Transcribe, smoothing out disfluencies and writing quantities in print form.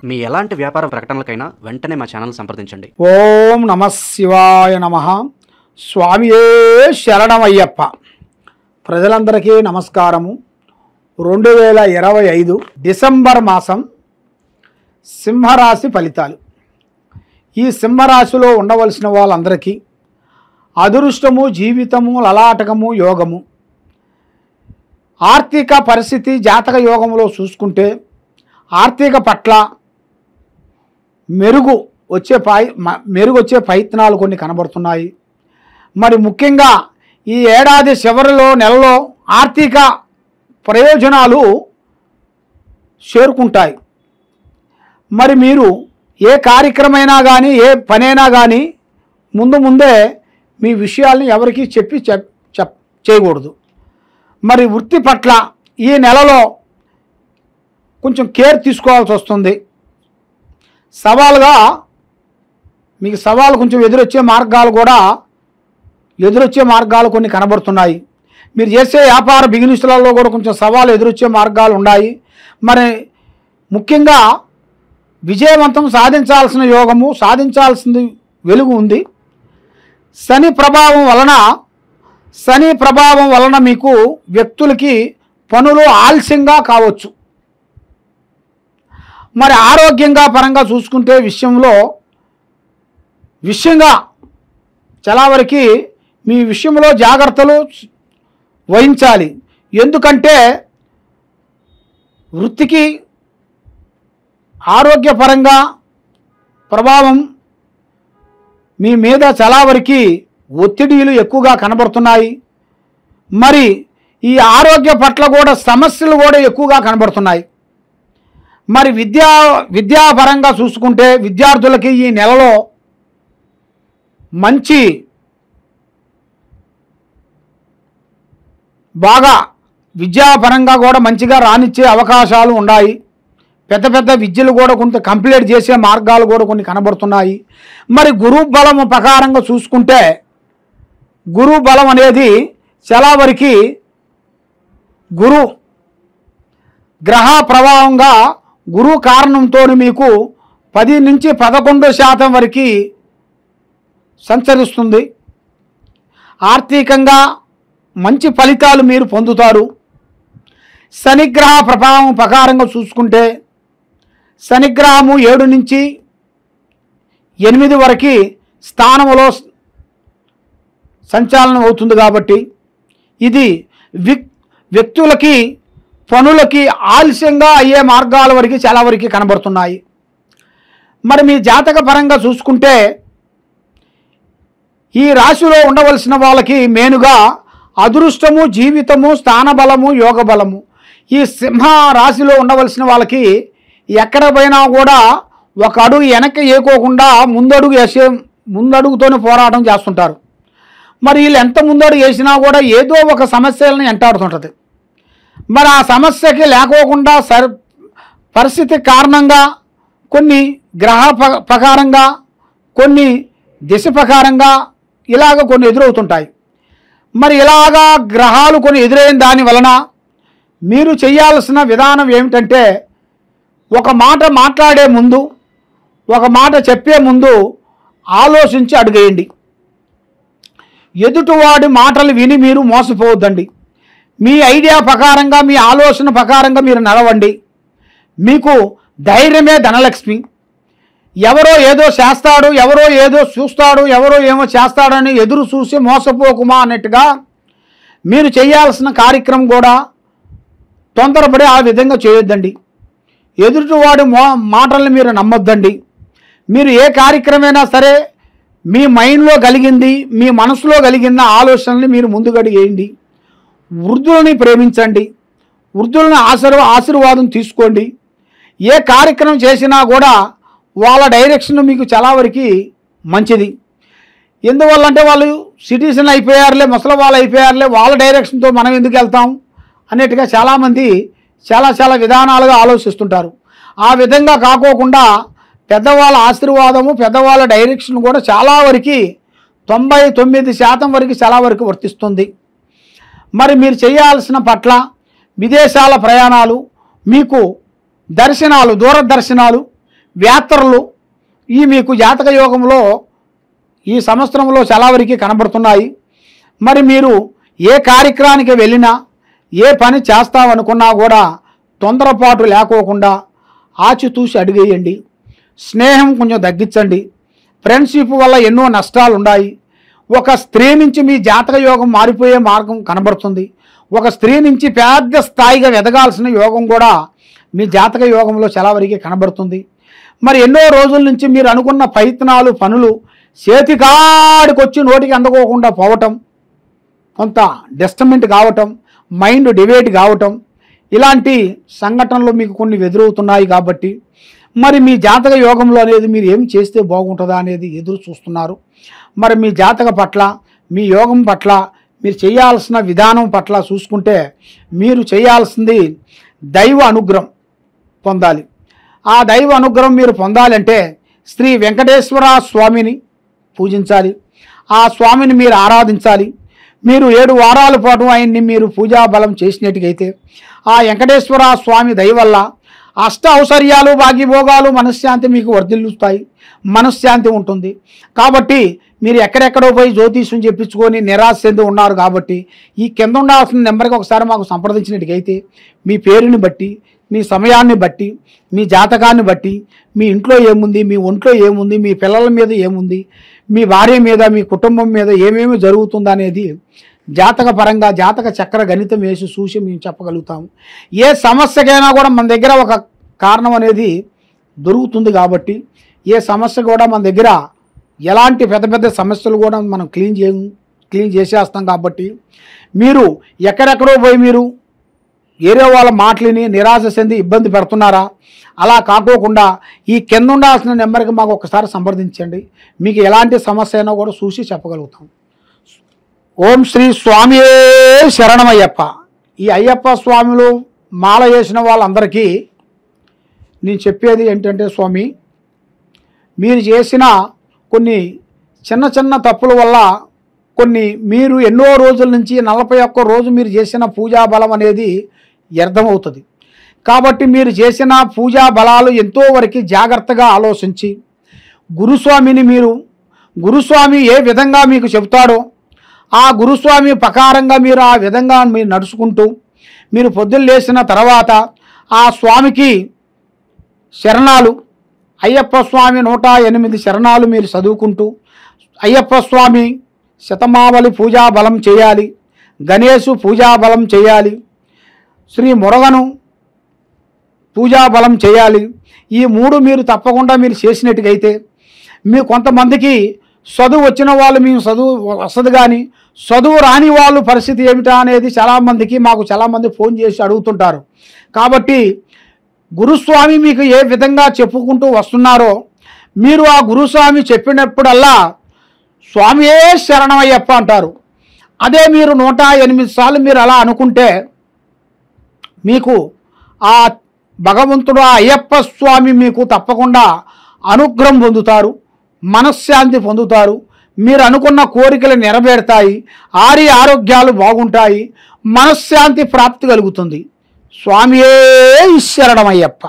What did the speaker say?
మీ ఎలాంటి వ్యాపార ప్రకటనలకైనా వెంటనే మా ఛానల్ సంప్రదించండి. ఓం నమః శివాయ నమః. స్వామియే శరణమయ్యప్ప. ప్రజలందరికీ నమస్కారము. 2025 డిసెంబర్ మాసం సింహరాశి ఫలితాలు. ఈ సింహరాశిలో ఉండవలసిన వాళ్ళందరికీ అదృష్టము, జీవితము, లలాటకము, యోగము. ఆర్థిక పరిస్థితి జాతక యోగంలో చూసుకుంటే ఆర్థిక పట్ల మెరుగు వచ్చే ప్రయత్నాలు కొన్ని కనబడుతున్నాయి. మరి ముఖ్యంగా ఈ ఏడాది చివరిలో నెలలో ఆర్థిక ప్రయోజనాలు చేరుకుంటాయి. మరి మీరు ఏ కార్యక్రమైనా కానీ ఏ పనైనా కానీ ముందే మీ విషయాల్ని ఎవరికి చేయకూడదు. మరి వృత్తి పట్ల ఈ నెలలో కొంచెం కేర్ తీసుకోవాల్సి వస్తుంది. మీకు సవాలు కొంచెం ఎదురొచ్చే మార్గాలు కొన్ని కనబడుతున్నాయి. మీరు చేసే వ్యాపార బిజినెస్లలో కూడా కొంచెం సవాలు ఎదురొచ్చే మార్గాలు ఉన్నాయి. మరి ముఖ్యంగా విజయవంతం సాధించాల్సిన యోగము, సాధించాల్సింది వెలుగు ఉంది. శని ప్రభావం వలన మీకు వ్యక్తులకి పనులు ఆలస్యంగా కావచ్చు. మరి ఆరోగ్యంగా పరంగా చూసుకుంటే విషయంగా చాలా వరకు మీ విషయంలో జాగ్రత్తలు వహించాలి. ఎందుకంటే వృత్తికి ఆరోగ్యపరంగా ప్రభావం మీ మీద చాలా వరకు ఒత్తిడిలు ఎక్కువగా కనబడుతున్నాయి. మరి ఈ ఆరోగ్య పట్ల కూడా సమస్యలు కూడా ఎక్కువగా కనబడుతున్నాయి. మరి విద్యాపరంగా చూసుకుంటే విద్యార్థులకి ఈ నెలలో బాగా విద్యాపరంగా కూడా మంచిగా రానిచ్చే అవకాశాలు ఉన్నాయి. పెద్ద విద్యలు కూడా కొంత కంప్లీట్ చేసే మార్గాలు కూడా కొన్ని కనబడుతున్నాయి. మరి గురు బలం ప్రకారంగా చూసుకుంటే గురు బలం అనేది చాలా వరకు గురు గ్రహ ప్రభావంగా గురు కారణంతో మీకు 10 నుంచి 11% వరకు సంచరిస్తుంది. ఆర్థికంగా మంచి ఫలితాలు మీరు పొందుతారు. శనిగ్రహ ప్రభావం ప్రకారంగా చూసుకుంటే శనిగ్రహము 7 నుంచి 8 వరకు స్థానంలో సంచాలనం అవుతుంది. కాబట్టి ఇది వ్యక్తులకి పనులకి ఆలస్యంగా అయ్యే మార్గాల వరకు చాలా వరకు కనబడుతున్నాయి. మరి మీ జాతక పరంగా చూసుకుంటే ఈ రాశిలో ఉండవలసిన వాళ్ళకి మెయిన్గా అదృష్టము, జీవితము, స్థానబలము, యోగ బలము. ఈ సింహ రాశిలో ఉండవలసిన వాళ్ళకి ఎక్కడ పోయినా కూడా ఒక అడుగు వెనక్కి వేయకోకుండా ముందడుగుతోనే పోరాటం చేస్తుంటారు. మరి వీళ్ళు ఎంత ముందడుగు వేసినా కూడా ఏదో ఒక సమస్యలను వెంటాడుతుంటుంది. మరి ఆ సమస్యకి లేకోకుండా పరిస్థితి కారణంగా కొన్ని గ్రహ ప్రకారంగా కొన్ని దిశ ప్రకారంగా ఇలాగ కొన్ని ఎదురవుతుంటాయి. మరి ఇలాగా గ్రహాలు కొన్ని ఎదురైన దాని వలన మీరు చేయాల్సిన విధానం ఏమిటంటే ఒక మాట మాట్లాడే ముందు, ఒక మాట చెప్పే ముందు ఆలోచించి అడుగేయండి. ఎదుటివాడి మాటలు విని మీరు మోసపోవద్దండి. మీ ఐడియా ప్రకారంగా, మీ ఆలోచన ప్రకారంగా మీరు నడవండి. మీకు ధైర్యమే ధనలక్ష్మి. ఎవరో ఏదో చేస్తాడు, ఎవరో ఏదో చూస్తాడు, ఎవరో ఏమో చేస్తాడని ఎదురు చూసి మోసపోకుమా అన్నట్టుగా మీరు చేయాల్సిన కార్యక్రమం కూడా తొందరపడి ఆ విధంగా చేయొద్దండి. ఎదుటివాడి మాటల్ని మీరు నమ్మొద్దండి. మీరు ఏ కార్యక్రమైనా సరే మీ మైండ్లో కలిగింది, మీ మనసులో కలిగిన ఆలోచనల్ని మీరు ముందుగడిగేయండి. వృద్ధులని ప్రేమించండి. వృద్ధులని ఆశీర్వాదం తీసుకోండి. ఏ కార్యక్రమం చేసినా కూడా వాళ్ళ డైరెక్షన్ మీకు చాలా వరకు మంచిది. ఎందువల్లంటే వాళ్ళు సిటిజన్ అయిపోయారులే, ముసలి వాళ్ళు అయిపోయారులే, వాళ్ళ డైరెక్షన్తో మనం ఎందుకు వెళ్తాం అన్నట్టుగా చాలామంది చాలా విధానాలుగా ఆలోచిస్తుంటారు. ఆ విధంగా కాకోకుండా పెద్దవాళ్ళ ఆశీర్వాదము, పెద్దవాళ్ళ డైరెక్షన్ కూడా చాలా వరకు 99% వరకు చాలా వరకు వర్తిస్తుంది. మరి మీరు చేయాల్సిన పట్ల విదేశాల ప్రయాణాలు, మీకు దర్శనాలు, దూర దర్శనాలు, వ్యాత్రలు ఈ మీకు జాతక యోగంలో ఈ సంవత్సరంలో చాలా వరకు కనబడుతున్నాయి. మరి మీరు ఏ కార్యక్రమానికి వెళ్ళినా ఏ పని చేస్తామనుకున్నా కూడా తొందరపాటు లేకోకుండా ఆచితూసి అడిగేయండి. స్నేహం కొంచెం తగ్గించండి. ఫ్రెండ్షిప్ వల్ల ఎన్నో నష్టాలు ఉన్నాయి. ఒక స్త్రీ నుంచి మీ జాతక యోగం మారిపోయే మార్గం కనబడుతుంది. ఒక స్త్రీ నుంచి పెద్ద స్థాయిగా ఎదగాల్సిన యోగం కూడా మీ జాతక యోగంలో చాలా వరకు కనబడుతుంది. మరి ఎన్నో రోజుల నుంచి మీరు అనుకున్న ప్రయత్నాలు పనులు చేతికాడికొచ్చి నోటికి అందుకోకుండా పోవటం, కొంత డిస్టర్బెంట్ కావటం, మైండ్ డివేట్ కావటం, ఇలాంటి సంఘటనలు మీకు కొన్ని ఎదురవుతున్నాయి. కాబట్టి మరి మీ జాతక యోగంలో అనేది మీరు ఏం చేస్తే బాగుంటుందా అనేది ఎదురు చూస్తున్నారు. మరి మీ జాతక పట్ల, మీ యోగం పట్ల, మీరు చేయాల్సిన విధానం పట్ల చూసుకుంటే మీరు చేయాల్సింది దైవ అనుగ్రహం పొందాలి. ఆ దైవ అనుగ్రహం మీరు పొందాలంటే శ్రీ వెంకటేశ్వర స్వామిని పూజించాలి. ఆ స్వామిని మీరు ఆరాధించాలి. మీరు 7 వారాల పాటు ఆయన్ని మీరు పూజా బలం చేసినట్టుగైతే ఆ వెంకటేశ్వర స్వామి దయ వల్ల అష్ట ఔశ్వర్యాలు, భాగ్యభోగాలు, మనశ్శాంతి మీకు వర్ధిల్లుస్తాయి. మనశ్శాంతి ఉంటుంది. కాబట్టి మీరు ఎక్కడెక్కడో పోయి జ్యోతిష్యం చెప్పించుకొని నిరాశ చెంది ఉన్నారు. కాబట్టి ఈ కింద ఉండాల్సిన నెంబర్కి ఒకసారి మాకు సంప్రదించినట్టుగైతే మీ పేరుని బట్టి, మీ సమయాన్ని బట్టి, మీ జాతకాన్ని బట్టి, మీ ఇంట్లో ఏముంది, మీ ఒంట్లో ఏముంది, మీ పిల్లల మీద ఏముంది, మీ భార్య మీద, మీ కుటుంబం మీద ఏమేమి జరుగుతుందనేది జాతక పరంగా జాతక చక్ర గణితం వేసి చూసి మేము చెప్పగలుగుతాము. ఏ సమస్యకైనా కూడా మన దగ్గర ఒక కారణం అనేది దొరుకుతుంది. కాబట్టి ఏ సమస్య కూడా మన దగ్గర ఎలాంటి పెద్ద పెద్ద సమస్యలు కూడా మనం క్లీన్ చేసేస్తాం. కాబట్టి మీరు ఎక్కడెక్కడో పోయి మీరు ఏరే వాళ్ళ మాటలని నిరాశ చెంది ఇబ్బంది పెడుతున్నారా? అలా కాకోకుండా ఈ కింద ఉండాల్సిన నెంబర్కి మాకు ఒకసారి సంప్రదించండి. మీకు ఎలాంటి సమస్య అయినా కూడా చూసి చెప్పగలుగుతాం. ఓం శ్రీ స్వామియే శరణమయ్యప్ప. ఈ అయ్యప్ప స్వామిలు మాల వేసిన వాళ్ళందరికీ నేను చెప్పేది ఏంటంటే, స్వామి మీరు చేసిన కొన్ని చిన్న చిన్న తప్పుల వల్ల మీరు ఎన్నో రోజుల నుంచి 41 రోజు మీరు చేసిన పూజా బలం అనేది వ్యర్థమవుతుంది. కాబట్టి మీరు చేసిన పూజా బలాలు ఎంతో వరకు జాగ్రత్తగా ఆలోచించి గురుస్వామి ఏ విధంగా మీకు చెబుతాడో ఆ గురుస్వామి ప్రకారంగా మీరు ఆ విధంగా మీరు నడుచుకుంటూ మీరు పొద్దున్న లేచిన తర్వాత ఆ స్వామికి శరణాలు, అయ్యప్ప స్వామి 108 శరణాలు మీరు చదువుకుంటూ అయ్యప్ప స్వామి శతమావళి పూజా బలం చేయాలి, గణేశు పూజా బలం చేయాలి, శ్రీ మురగను పూజా బలం చేయాలి. ఈ 3 మీరు తప్పకుండా మీరు చేసినట్టుగైతే మీ కొంతమందికి చదువు వచ్చిన వాళ్ళు మేము చదువు వస్తుంది, కానీ చదువు రాని వాళ్ళు పరిస్థితి ఏమిటా అనేది మాకు చాలామంది ఫోన్ చేసి అడుగుతుంటారు. కాబట్టి గురుస్వామి మీకు ఏ విధంగా చెప్పుకుంటూ వస్తున్నారో మీరు ఆ గురుస్వామి చెప్పినప్పుడల్లా స్వామియే శరణమయ్యప్ప అంటారు. అదే మీరు 108 సార్లు మీరు అలా అనుకుంటే మీకు ఆ భగవంతుడు ఆ అయ్యప్ప స్వామి మీకు తప్పకుండా అనుగ్రహం పొందుతారు, మనశ్శాంతి పొందుతారు. మీరు అనుకున్న కోరికలు నెరవేరుతాయి, ఆరోగ్యాలు బాగుంటాయి, మనశ్శాంతి ప్రాప్తి కలుగుతుంది. స్వామియే శరణమయ్యప్ప.